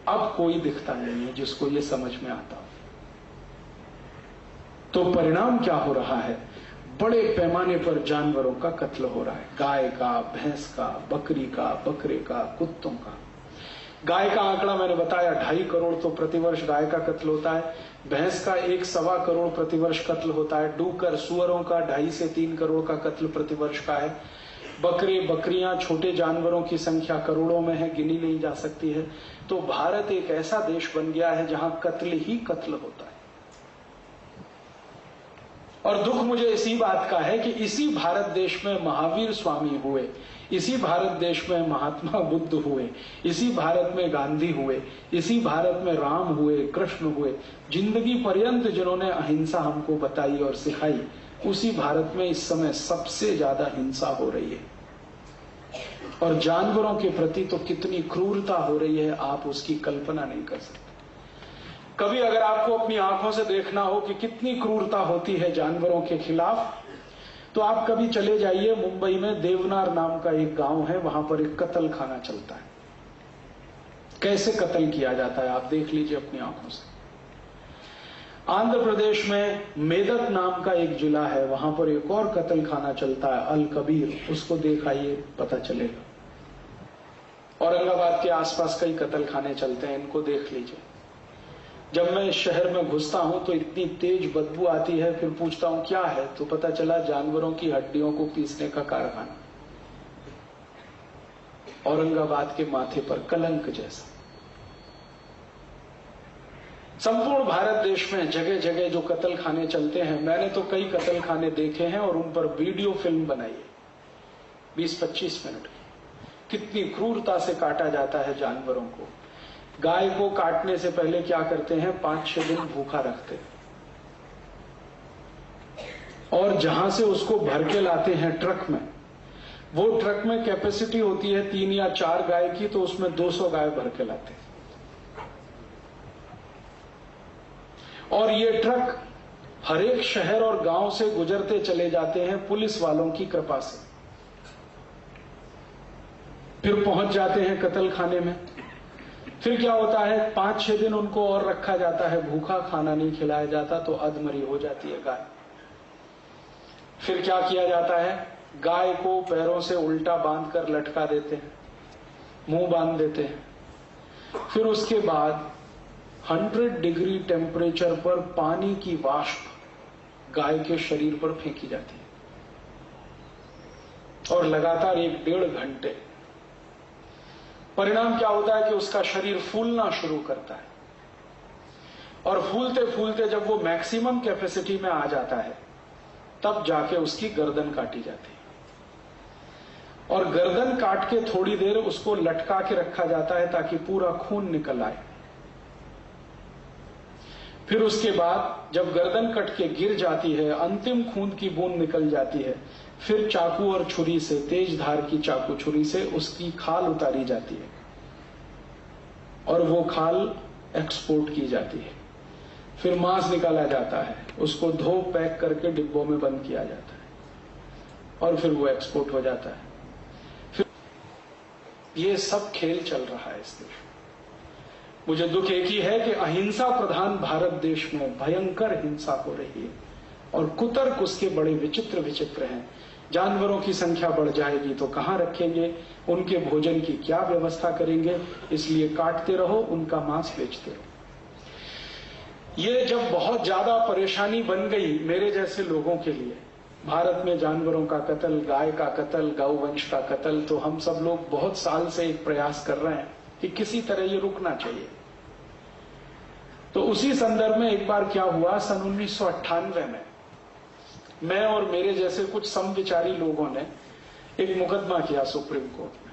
अब कोई दिखता नहीं है जिसको ये समझ में आता हो। तो परिणाम क्या हो रहा है? बड़े पैमाने पर जानवरों का कत्ल हो रहा है। गाय का, भैंस का, बकरी का, बकरे का, कुत्तों का। गाय का आंकड़ा मैंने बताया 2.5 करोड़ तो प्रतिवर्ष गाय का कत्ल होता है। भैंस का 1.25 करोड़ प्रतिवर्ष कत्ल होता है। डूकर, सुअरों का 2.5 से 3 करोड़ का कत्ल प्रतिवर्ष का है। बकरे, बकरियां, छोटे जानवरों की संख्या करोड़ों में है, गिनी नहीं जा सकती है। तो भारत एक ऐसा देश बन गया है जहां कत्ल ही कत्ल होता है। और दुख मुझे इसी बात का है कि इसी भारत देश में महावीर स्वामी हुए, इसी भारत देश में महात्मा बुद्ध हुए, इसी भारत में गांधी हुए, इसी भारत में राम हुए, कृष्ण हुए। जिंदगी पर्यंत जिन्होंने अहिंसा हमको बताई और सिखाई, उसी भारत में इस समय सबसे ज्यादा हिंसा हो रही है। और जानवरों के प्रति तो कितनी क्रूरता हो रही है, आप उसकी कल्पना नहीं कर सकते। कभी अगर आपको अपनी आंखों से देखना हो कि कितनी क्रूरता होती है जानवरों के खिलाफ, तो आप कभी चले जाइए मुंबई में देवनार नाम का एक गांव है, वहां पर एक कत्ल खाना चलता है। कैसे कत्ल किया जाता है आप देख लीजिए अपनी आंखों से। आंध्र प्रदेश में मेदक नाम का एक जिला है, वहां पर एक और कत्ल खाना चलता है, अल कबीर, उसको देखाइए पता चलेगा। औरंगाबाद के आसपास कई कत्ल खाने चलते हैं, इनको देख लीजिए। जब मैं इस शहर में घुसता हूं तो इतनी तेज बदबू आती है, फिर पूछता हूं क्या है, तो पता चला जानवरों की हड्डियों को पीसने का कारखाना। औरंगाबाद के माथे पर कलंक जैसा। संपूर्ण भारत देश में जगह जगह जो कत्ल खाने चलते हैं, मैंने तो कई कत्ल खाने देखे हैं और उन पर वीडियो फिल्म बनाई है 20-25 मिनट की। कितनी क्रूरता से काटा जाता है जानवरों को। गाय को काटने से पहले क्या करते हैं, 5-6 दिन भूखा रखते हैं और जहां से उसको भर के लाते हैं ट्रक में, वो ट्रक में कैपेसिटी होती है 3 या 4 गाय की, तो उसमें 200 गाय भर के लाते हैं। और ये ट्रक हर एक शहर और गांव से गुजरते चले जाते हैं पुलिस वालों की कृपा से। फिर पहुंच जाते हैं कत्ल खाने में। फिर क्या होता है, 5-6 दिन उनको और रखा जाता है भूखा, खाना नहीं खिलाया जाता, तो अधमरी हो जाती है गाय। फिर क्या किया जाता है, गाय को पैरों से उल्टा बांधकर लटका देते हैं, मुंह बांध देते हैं। फिर उसके बाद 100 डिग्री टेम्परेचर पर पानी की वाष्प गाय के शरीर पर फेंकी जाती है और लगातार 1-1.5 घंटे। परिणाम क्या होता है कि उसका शरीर फूलना शुरू करता है और फूलते फूलते जब वो मैक्सिमम कैपेसिटी में आ जाता है, तब जाके उसकी गर्दन काटी जाती है। और गर्दन काट के थोड़ी देर उसको लटका के रखा जाता है ताकि पूरा खून निकल आए। फिर उसके बाद जब गर्दन कट के गिर जाती है, अंतिम खून की बूंद निकल जाती है, फिर चाकू और छुरी से, तेज धार की चाकू छुरी से उसकी खाल उतारी जाती है और वो खाल एक्सपोर्ट की जाती है। फिर मांस निकाला जाता है, उसको धो पैक करके डिब्बों में बंद किया जाता है और फिर वो एक्सपोर्ट हो जाता है। फिर ये सब खेल चल रहा है इस देश में। मुझे दुख एक ही है कि अहिंसा प्रधान भारत देश में भयंकर हिंसा हो रही है और कुतर्क उसके बड़े विचित्र विचित्र हैं। जानवरों की संख्या बढ़ जाएगी तो कहां रखेंगे, उनके भोजन की क्या व्यवस्था करेंगे, इसलिए काटते रहो, उनका मांस बेचते रहो। ये जब बहुत ज्यादा परेशानी बन गई मेरे जैसे लोगों के लिए, भारत में जानवरों का कत्ल, गाय का कत्ल, गौवंश का कत्ल, तो हम सब लोग बहुत साल से एक प्रयास कर रहे हैं कि किसी तरह ये रुकना चाहिए। तो उसी संदर्भ में एक बार क्या हुआ, सन 1998 में मैं और मेरे जैसे कुछ समविचारी लोगों ने एक मुकदमा किया सुप्रीम कोर्ट में,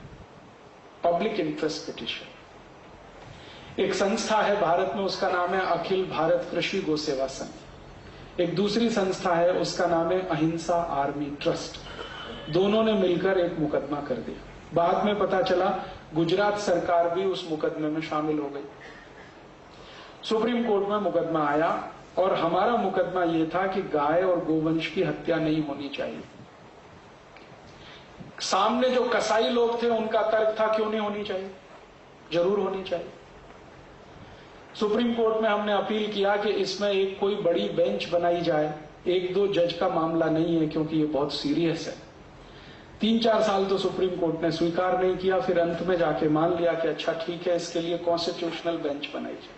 पब्लिक इंटरेस्ट पिटीशन। एक संस्था है भारत में, उसका नाम है अखिल भारत कृषि गो सेवा संघ। एक दूसरी संस्था है, उसका नाम है अहिंसा आर्मी ट्रस्ट। दोनों ने मिलकर एक मुकदमा कर दिया। बाद में पता चला गुजरात सरकार भी उस मुकदमे में शामिल हो गई। सुप्रीम कोर्ट में मुकदमा आया और हमारा मुकदमा यह था कि गाय और गोवंश की हत्या नहीं होनी चाहिए। सामने जो कसाई लोग थे उनका तर्क था क्यों नहीं होनी चाहिए, जरूर होनी चाहिए। सुप्रीम कोर्ट में हमने अपील किया कि इसमें एक कोई बड़ी बेंच बनाई जाए, 1-2 जज का मामला नहीं है क्योंकि ये बहुत सीरियस है। 3-4 साल तो सुप्रीम कोर्ट ने स्वीकार नहीं किया, फिर अंत में जाके मान लिया कि अच्छा ठीक है, इसके लिए कॉन्स्टिट्यूशनल बेंच बनाई जाए।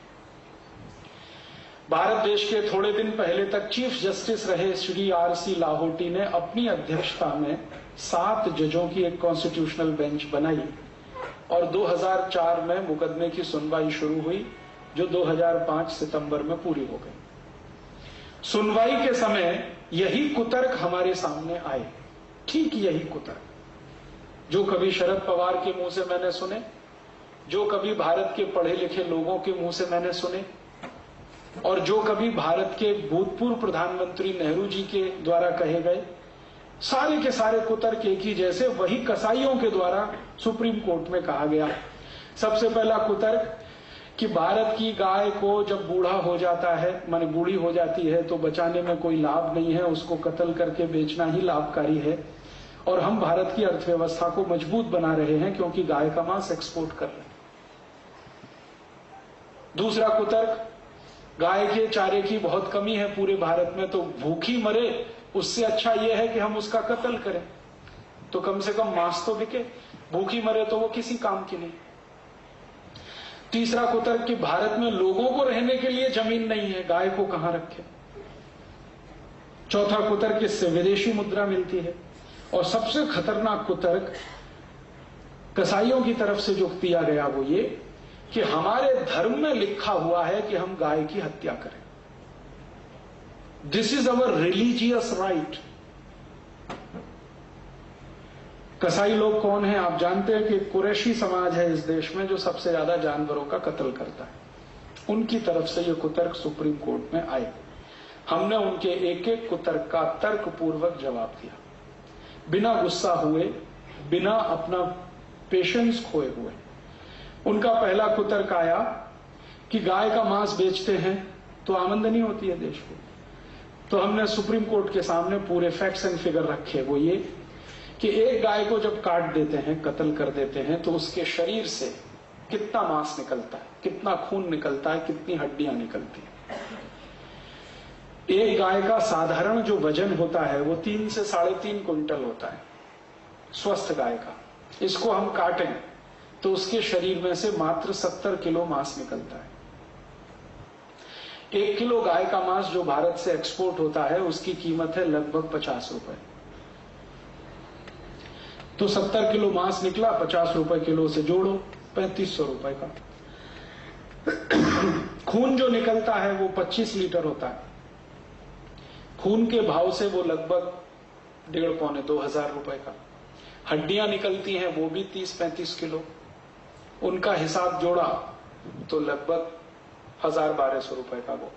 भारत देश के थोड़े दिन पहले तक चीफ जस्टिस रहे श्री RC लाहोटी ने अपनी अध्यक्षता में 7 जजों की एक कॉन्स्टिट्यूशनल बेंच बनाई और 2004 में मुकदमे की सुनवाई शुरू हुई, जो 2005 सितंबर में पूरी हो गई। सुनवाई के समय यही कुतर्क हमारे सामने आए, ठीक यही कुतर्क जो कभी शरद पवार के मुंह से मैंने सुने, जो कभी भारत के पढ़े लिखे लोगों के मुंह से मैंने सुने, और जो कभी भारत के भूतपूर्व प्रधानमंत्री नेहरू जी के द्वारा कहे गए। सारे के सारे कुतर्क एक ही जैसे, वही कसाईयों के द्वारा सुप्रीम कोर्ट में कहा गया। सबसे पहला कुतर्क कि भारत की गाय को जब बूढ़ा हो जाता है, माने बूढ़ी हो जाती है, तो बचाने में कोई लाभ नहीं है, उसको कत्ल करके बेचना ही लाभकारी है, और हम भारत की अर्थव्यवस्था को मजबूत बना रहे हैं क्योंकि गाय का मांस एक्सपोर्ट कर रहे हैं। दूसरा कुतर्क, गाय के चारे की बहुत कमी है पूरे भारत में, तो भूखी मरे उससे अच्छा यह है कि हम उसका कत्ल करें, तो कम से कम मांस तो बिके, भूखी मरे तो वो किसी काम की नहीं। तीसरा कुतर्क कि भारत में लोगों को रहने के लिए जमीन नहीं है, गाय को कहां रखें। चौथा कुतर्क, इससे विदेशी मुद्रा मिलती है। और सबसे खतरनाक कुतर्क कसाईयों की तरफ से जो दिया गया वो ये कि हमारे धर्म में लिखा हुआ है कि हम गाय की हत्या करें। This is our religious right. कसाई लोग कौन है आप जानते हैं कि कुरैशी समाज है इस देश में जो सबसे ज्यादा जानवरों का कत्ल करता है। उनकी तरफ से ये कुतर्क सुप्रीम कोर्ट में आए। हमने उनके एक एक कुतर्क का तर्कपूर्वक जवाब दिया, बिना गुस्सा हुए, बिना अपना पेशेंस खोए हुए। उनका पहला कुतर्क आया कि गाय का मांस बेचते हैं तो आमदनी होती है देश को। तो हमने सुप्रीम कोर्ट के सामने पूरे फैक्ट्स एंड फिगर रखे, वो ये कि एक गाय को जब काट देते हैं, कत्ल कर देते हैं, तो उसके शरीर से कितना मांस निकलता है, कितना खून निकलता है, कितनी हड्डियां निकलती हैं। एक गाय का साधारण जो वजन होता है वो 3 से 3.5 क्विंटल होता है, स्वस्थ गाय का। इसको हम काटें तो उसके शरीर में से मात्र 70 किलो मांस निकलता है। 1 किलो गाय का मांस जो भारत से एक्सपोर्ट होता है उसकी कीमत है लगभग 50 रुपए। तो 70 किलो मांस निकला, 50 रुपए किलो से जोड़ो, 3500 रुपए का। खून जो निकलता है वो 25 लीटर होता है। खून के भाव से वो लगभग 1,500-2 हजार रुपए का। हड्डियां निकलती हैं वो भी 30-35 किलो। उनका हिसाब जोड़ा तो लगभग 1,000-1,200 रुपए का वो।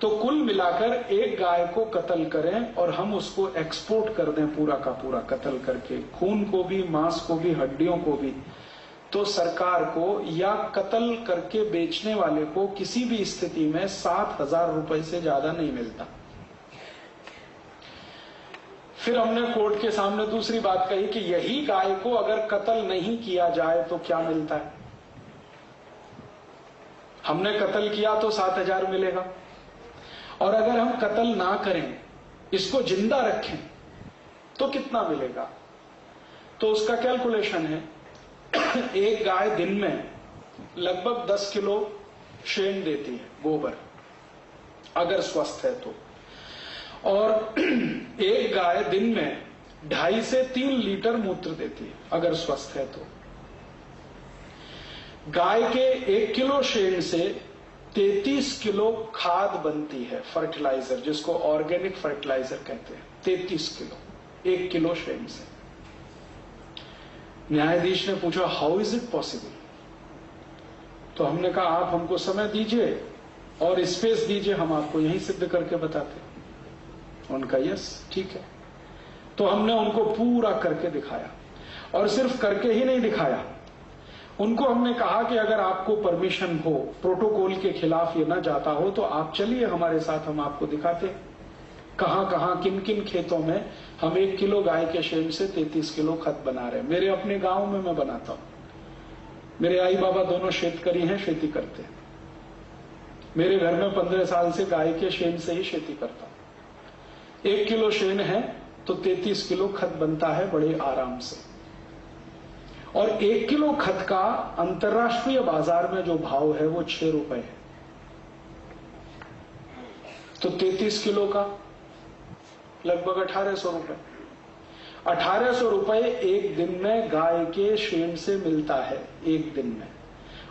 तो कुल मिलाकर एक गाय को कत्ल करें और हम उसको एक्सपोर्ट कर दें पूरा का पूरा कत्ल करके, खून को भी, मांस को भी, हड्डियों को भी, तो सरकार को या कत्ल करके बेचने वाले को किसी भी स्थिति में 7,000 रुपए से ज्यादा नहीं मिलता। फिर हमने कोर्ट के सामने दूसरी बात कही कि यही गाय को अगर कत्ल नहीं किया जाए तो क्या मिलता है। हमने कत्ल किया तो 7,000 मिलेगा, और अगर हम कत्ल ना करें, इसको जिंदा रखें, तो कितना मिलेगा। तो उसका कैलकुलेशन है, एक गाय दिन में लगभग 10 किलो शेन देती है, गोबर, अगर स्वस्थ है तो। और एक गाय दिन में 2.5 से 3 लीटर मूत्र देती है अगर स्वस्थ है तो। गाय के 1 किलो शेन से 33 किलो खाद बनती है, फर्टिलाइजर, जिसको ऑर्गेनिक फर्टिलाइजर कहते हैं। 33 किलो 1 किलो शेन से। न्यायाधीश ने पूछा हाउ इज इट पॉसिबल। तो हमने कहा आप हमको समय दीजिए और स्पेस दीजिए, हम आपको यहीं सिद्ध करके बताते हैं। उनका यस ठीक है। तो हमने उनको पूरा करके दिखाया, और सिर्फ करके ही नहीं दिखाया, उनको हमने कहा कि अगर आपको परमिशन हो, प्रोटोकॉल के खिलाफ ये ना जाता हो, तो आप चलिए हमारे साथ, हम आपको दिखाते कहां कहां किन किन खेतों में हम 1 किलो गाय के शेन से 33 किलो खत बना रहे हैं। मेरे अपने गांव में मैं बनाता हूं, मेरे आई बाबा दोनों शेतकरी हैं, खेती करते हैं। मेरे घर में 15 साल से गाय के शेन से ही खेती करता हूं। 1 किलो शेन है तो 33 किलो खत बनता है बड़े आराम से। और 1 किलो खत का अंतर्राष्ट्रीय बाजार में जो भाव है वो 6 रुपए है। तो 33 किलो का लगभग 1800 रुपए। 1800 रुपए एक दिन में गाय के शेन से मिलता है, एक दिन में।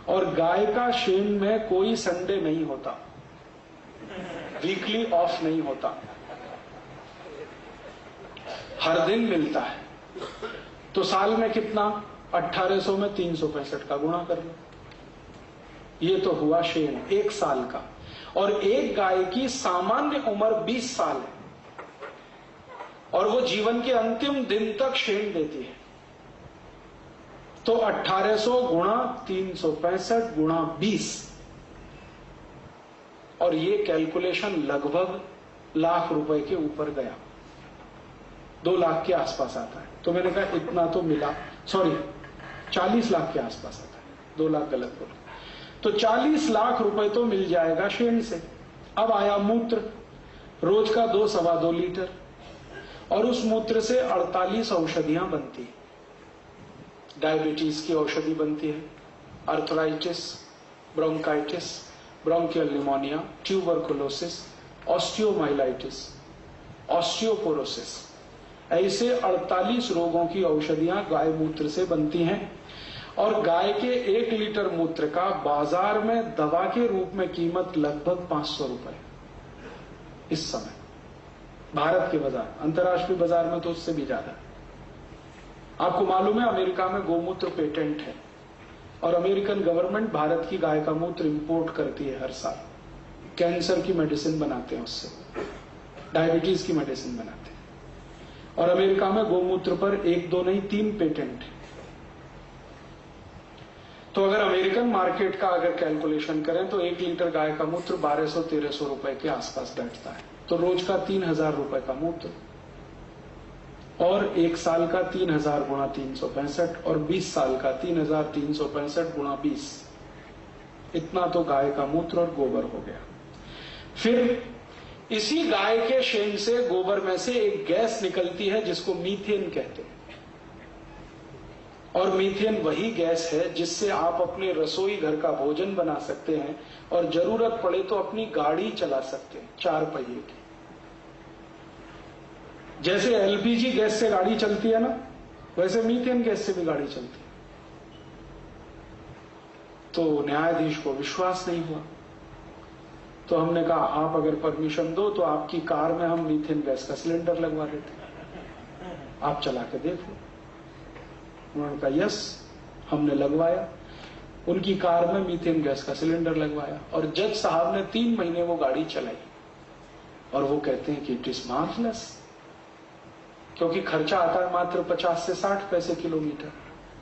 और गाय का शेन में कोई संडे नहीं होता, वीकली ऑफ नहीं होता, हर दिन मिलता है। तो साल में कितना? 1800 में 365 का गुणा कर लो। ये तो हुआ शेन 1 साल का। और एक गाय की सामान्य उम्र 20 साल है और वो जीवन के अंतिम दिन तक शेन देती है। तो 1800 गुणा 365 गुणा 20, और ये कैलकुलेशन लगभग लाख रुपए के ऊपर गया, 2 लाख के आसपास आता है। तो मैंने कहा इतना तो मिला, सॉरी 40 लाख के आसपास आता है, 2 लाख गलत बोला। तो 40 लाख रुपए तो मिल जाएगा शेन से। अब आया मूत्र, रोज का 2-2.25 लीटर, और उस मूत्र से 48 औषधियां बनती है। डायबिटीज की औषधि बनती है, arthritis, bronchitis, bronchial pneumonia, tuberculosis, osteomyelitis, osteoporosis, ऐसे 48 रोगों की औषधियां गाय मूत्र से बनती हैं। और गाय के 1 लीटर मूत्र का बाजार में दवा के रूप में कीमत लगभग 500 रुपए इस समय भारत के बाजार। अंतर्राष्ट्रीय बाजार में तो उससे भी ज्यादा है। आपको मालूम है अमेरिका में गोमूत्र पेटेंट है और अमेरिकन गवर्नमेंट भारत की गाय का मूत्र इंपोर्ट करती है हर साल। कैंसर की मेडिसिन बनाते हैं उससे, डायबिटीज की मेडिसिन बनाते हैं। और अमेरिका में गोमूत्र पर 1-2 नहीं 3 पेटेंट है। तो अगर अमेरिकन मार्केट का अगर कैलकुलेशन करें तो 1 लीटर गाय का मूत्र 1200-1300 रुपए के आसपास बैठता है। तो रोज का 3000 रुपए का मूत्र, और 1 साल का 3000 गुणा 365, और 20 साल का 3365 गुणा 20, इतना तो गाय का मूत्र और गोबर हो गया। फिर इसी गाय के शेन से, गोबर में से एक गैस निकलती है जिसको मीथेन कहते हैं। और मीथेन वही गैस है जिससे आप अपने रसोई घर का भोजन बना सकते हैं और जरूरत पड़े तो अपनी गाड़ी चला सकते हैं 4 पहिए की। जैसे एलपीजी गैस से गाड़ी चलती है ना, वैसे मीथेन गैस से भी गाड़ी चलती है। तो न्यायाधीश को विश्वास नहीं हुआ, तो हमने कहा आप अगर परमिशन दो तो आपकी कार में हम मीथेन गैस का सिलेंडर लगवा देते हैं, आप चला के देखो। उन्होंने कहा यस, हमने लगवाया। उनकी कार में मीथेन गैस का सिलेंडर लगवाया और जज साहब ने 3 महीने वो गाड़ी चलाई और वो कहते हैं कि इट इज मार्वलस, क्योंकि खर्चा आता है मात्र 50 से 60 पैसे किलोमीटर,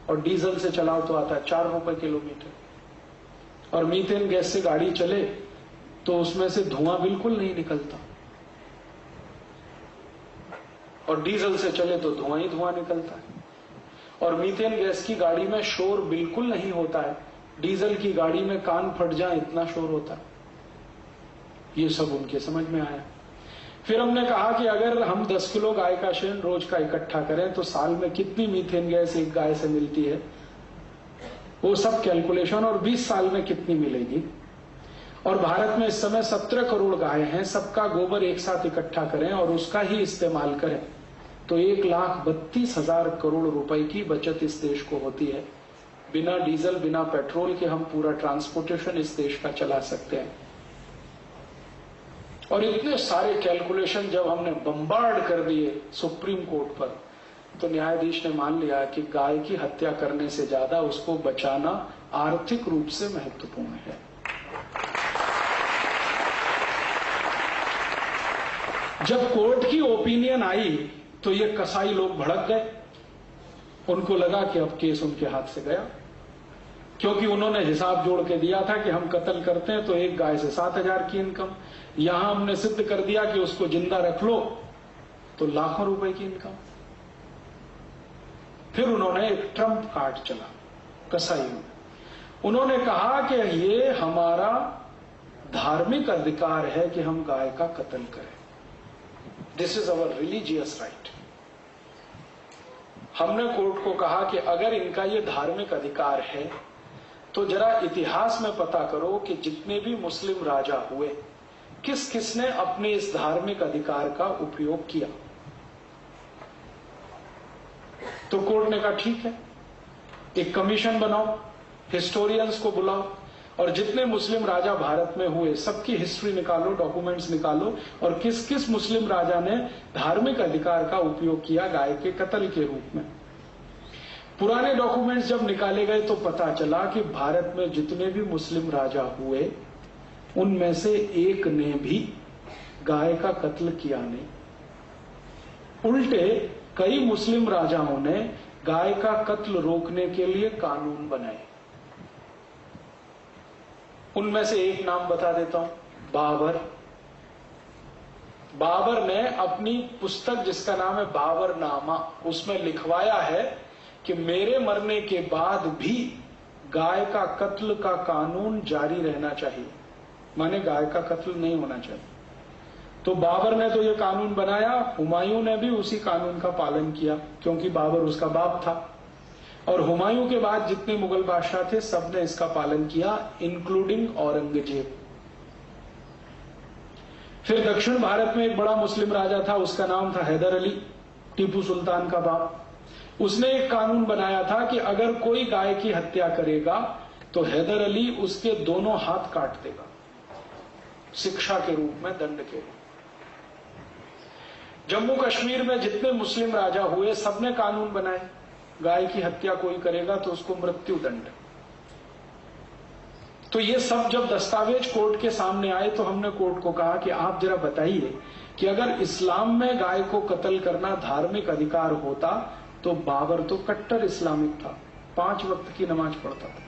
और डीजल से चलाओ तो आता है 4 रुपए किलोमीटर। और मीथेन गैस से गाड़ी चले तो उसमें से धुआं बिल्कुल नहीं निकलता, और डीजल से चले तो धुआं ही धुआं निकलता है। और मीथेन गैस की गाड़ी में शोर बिल्कुल नहीं होता है, डीजल की गाड़ी में कान फट जाए इतना शोर होता है। ये सब उनके समझ में आया। फिर हमने कहा कि अगर हम 10 किलो गाय का शेन रोज का इकट्ठा करें तो साल में कितनी मीथेन गैस एक गाय से मिलती है, वो सब कैलकुलेशन, और 20 साल में कितनी मिलेगी। और भारत में इस समय 17 करोड़ गाय हैं, सबका गोबर एक साथ इकट्ठा करें और उसका ही इस्तेमाल करें तो 1,32,000 करोड़ रुपए की बचत इस देश को होती है। बिना डीजल बिना पेट्रोल के हम पूरा ट्रांसपोर्टेशन इस देश का चला सकते हैं। और इतने सारे कैलकुलेशन जब हमने बम्बार्ड कर दिए सुप्रीम कोर्ट पर, तो न्यायाधीश ने मान लिया कि गाय की हत्या करने से ज्यादा उसको बचाना आर्थिक रूप से महत्वपूर्ण है। जब कोर्ट की ओपिनियन आई तो ये कसाई लोग भड़क गए, उनको लगा कि अब केस उनके हाथ से गया, क्योंकि उन्होंने हिसाब जोड़ के दिया था कि हम कत्ल करते हैं तो एक गाय से 7,000 की इनकम, यहां हमने सिद्ध कर दिया कि उसको जिंदा रख लो तो लाखों रुपए की इनकम। फिर उन्होंने एक ट्रम्प कार्ड चला कसाईयों में, उन्होंने कहा कि ये हमारा धार्मिक अधिकार है कि हम गाय का कत्ल करें। This is our religious right. हमने कोर्ट को कहा कि अगर इनका ये धार्मिक अधिकार है तो जरा इतिहास में पता करो कि जितने भी मुस्लिम राजा हुए किस किसने अपने इस धार्मिक अधिकार का उपयोग किया। तो कोर्ट ने कहा ठीक है, एक कमीशन बनाओ, हिस्टोरियंस को बुलाओ और जितने मुस्लिम राजा भारत में हुए सबकी हिस्ट्री निकालो, डॉक्यूमेंट्स निकालो और किस किस मुस्लिम राजा ने धार्मिक अधिकार का उपयोग किया गाय के कत्ल के रूप में। पुराने डॉक्यूमेंट्स जब निकाले गए तो पता चला कि भारत में जितने भी मुस्लिम राजा हुए उनमें से एक ने भी गाय का कत्ल किया नहीं। उल्टे कई मुस्लिम राजाओं ने गाय का कत्ल रोकने के लिए कानून बनाए। उनमें से एक नाम बता देता हूं, बाबर। बाबर ने अपनी पुस्तक जिसका नाम है बाबरनामा, उसमें लिखवाया है कि मेरे मरने के बाद भी गाय का कत्ल का कानून जारी रहना चाहिए, माने गाय का कत्ल नहीं होना चाहिए। तो बाबर ने तो ये कानून बनाया, हुमायूं ने भी उसी कानून का पालन किया क्योंकि बाबर उसका बाप था। और हुमायूं के बाद जितने मुगल बादशाह थे सबने इसका पालन किया, इंक्लूडिंग औरंगजेब। फिर दक्षिण भारत में एक बड़ा मुस्लिम राजा था, उसका नाम था हैदर अली, टीपू सुल्तान का बाप। उसने एक कानून बनाया था कि अगर कोई गाय की हत्या करेगा तो हैदर अली उसके दोनों हाथ काट देगा, शिक्षा के रूप में, दंड के रूप। जम्मू कश्मीर में जितने मुस्लिम राजा हुए सबने कानून बनाए, गाय की हत्या कोई करेगा तो उसको मृत्यु दंड। तो ये सब जब दस्तावेज कोर्ट के सामने आए तो हमने कोर्ट को कहा कि आप जरा बताइए कि अगर इस्लाम में गाय को कत्ल करना धार्मिक अधिकार होता तो बाबर तो कट्टर इस्लामिक था, 5 वक्त की नमाज पढ़ता था।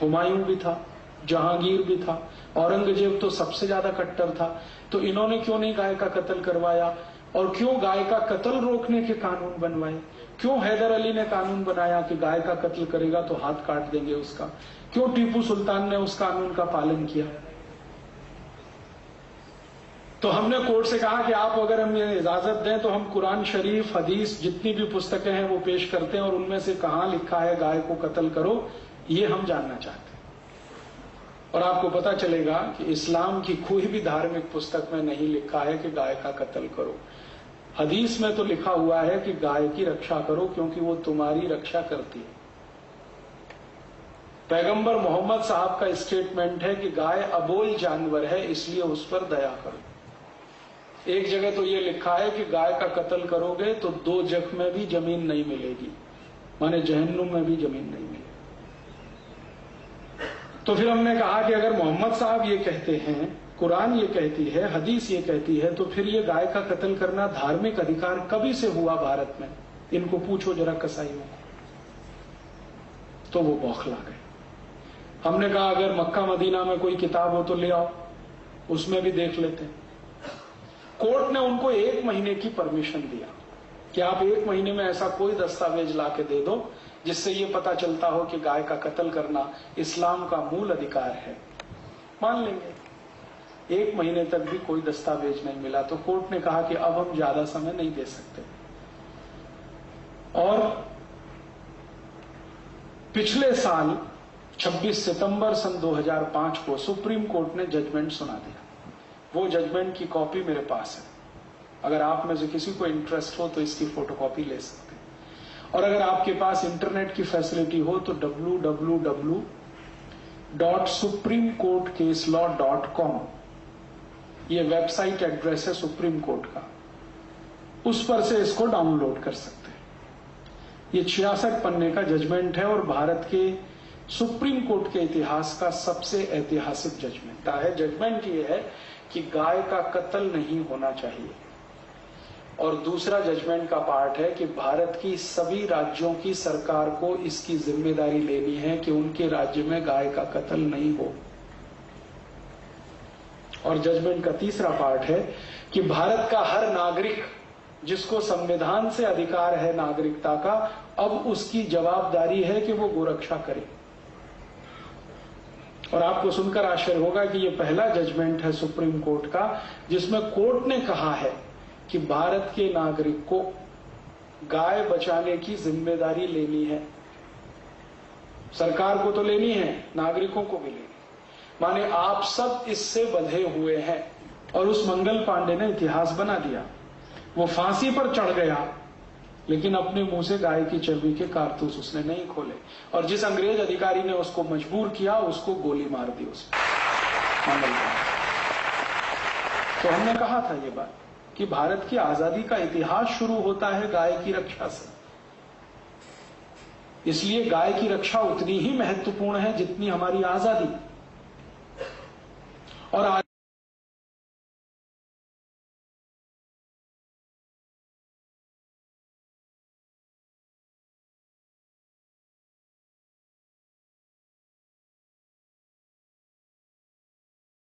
हुमायूं भी था, जहांगीर भी था, औरंगजेब तो सबसे ज्यादा कट्टर था। तो इन्होंने क्यों नहीं गाय का कत्ल करवाया और क्यों गाय का कत्ल रोकने के कानून बनवाए? क्यों हैदर अली ने कानून बनाया कि गाय का कत्ल करेगा तो हाथ काट देंगे उसका? क्यों टीपू सुल्तान ने उस कानून का पालन किया? तो हमने कोर्ट से कहा कि आप अगर हमें इजाजत दें तो हम कुरान शरीफ, हदीस, जितनी भी पुस्तकें हैं वो पेश करते हैं और उनमें से कहां लिखा है गाय को कत्ल करो, ये हम जानना चाहते हैं। और आपको पता चलेगा कि इस्लाम की कोई भी धार्मिक पुस्तक में नहीं लिखा है कि गाय का कत्ल करो। हदीस में तो लिखा हुआ है कि गाय की रक्षा करो क्योंकि वो तुम्हारी रक्षा करती है। पैगंबर मोहम्मद साहब का स्टेटमेंट है कि गाय अबोल जानवर है इसलिए उस पर दया करो। एक जगह तो ये लिखा है कि गाय का कत्ल करोगे तो 2 जख में भी जमीन नहीं मिलेगी, माने जहन्नुम में भी जमीन नहीं मिलेगी। तो फिर हमने कहा कि अगर मोहम्मद साहब ये कहते हैं, कुरान ये कहती है, हदीस ये कहती है, तो फिर ये गाय का कत्ल करना धार्मिक अधिकार कभी से हुआ भारत में? इनको पूछो जरा कसाईयों को। तो वो बौखला गए। हमने कहा अगर मक्का मदीना में कोई किताब हो तो ले आओ, उसमें भी देख लेते हैं। कोर्ट ने उनको 1 महीने की परमिशन दिया कि आप 1 महीने में ऐसा कोई दस्तावेज ला के दे दो जिससे ये पता चलता हो कि गाय का कत्ल करना इस्लाम का मूल अधिकार है। मान लेंगे। 1 महीने तक भी कोई दस्तावेज नहीं मिला तो कोर्ट ने कहा कि अब हम ज्यादा समय नहीं दे सकते। और पिछले साल 26 सितंबर सन 2005 को सुप्रीम कोर्ट ने जजमेंट सुना दिया। वो जजमेंट की कॉपी मेरे पास है, अगर आप में से किसी को इंटरेस्ट हो तो इसकी फोटोकॉपी ले सकते हैं। और अगर आपके पास इंटरनेट की फैसिलिटी हो तो www.supremecourtcaselaw.com ये वेबसाइट एड्रेस है सुप्रीम कोर्ट का, उस पर से इसको डाउनलोड कर सकते हैं। ये 66 पन्ने का जजमेंट है और भारत के सुप्रीम कोर्ट के इतिहास का सबसे ऐतिहासिक जजमेंट है। जजमेंट ये है कि गाय का कत्ल नहीं होना चाहिए। और दूसरा जजमेंट का पार्ट है कि भारत की सभी राज्यों की सरकार को इसकी जिम्मेदारी लेनी है कि उनके राज्य में गाय का कत्ल नहीं हो। और जजमेंट का तीसरा पार्ट है कि भारत का हर नागरिक जिसको संविधान से अधिकार है नागरिकता का, अब उसकी जवाबदारी है कि वो गोरक्षा करे। और आपको सुनकर आश्चर्य होगा कि यह पहला जजमेंट है सुप्रीम कोर्ट का जिसमें कोर्ट ने कहा है कि भारत के नागरिक को गाय बचाने की जिम्मेदारी लेनी है। सरकार को तो लेनी है, नागरिकों को भी लेनी। माने आप सब इससे बंधे हुए हैं। और उस मंगल पांडे ने इतिहास बना दिया। वो फांसी पर चढ़ गया, लेकिन अपने मुंह से गाय की चर्बी के कारतूस उसने नहीं खोले। और जिस अंग्रेज अधिकारी ने उसको मजबूर किया, उसको गोली मार दी उसने, मंगल पांडे। तो हमने कहा था ये बात कि भारत की आजादी का इतिहास शुरू होता है गाय की रक्षा से। इसलिए गाय की रक्षा उतनी ही महत्वपूर्ण है जितनी हमारी आजादी। और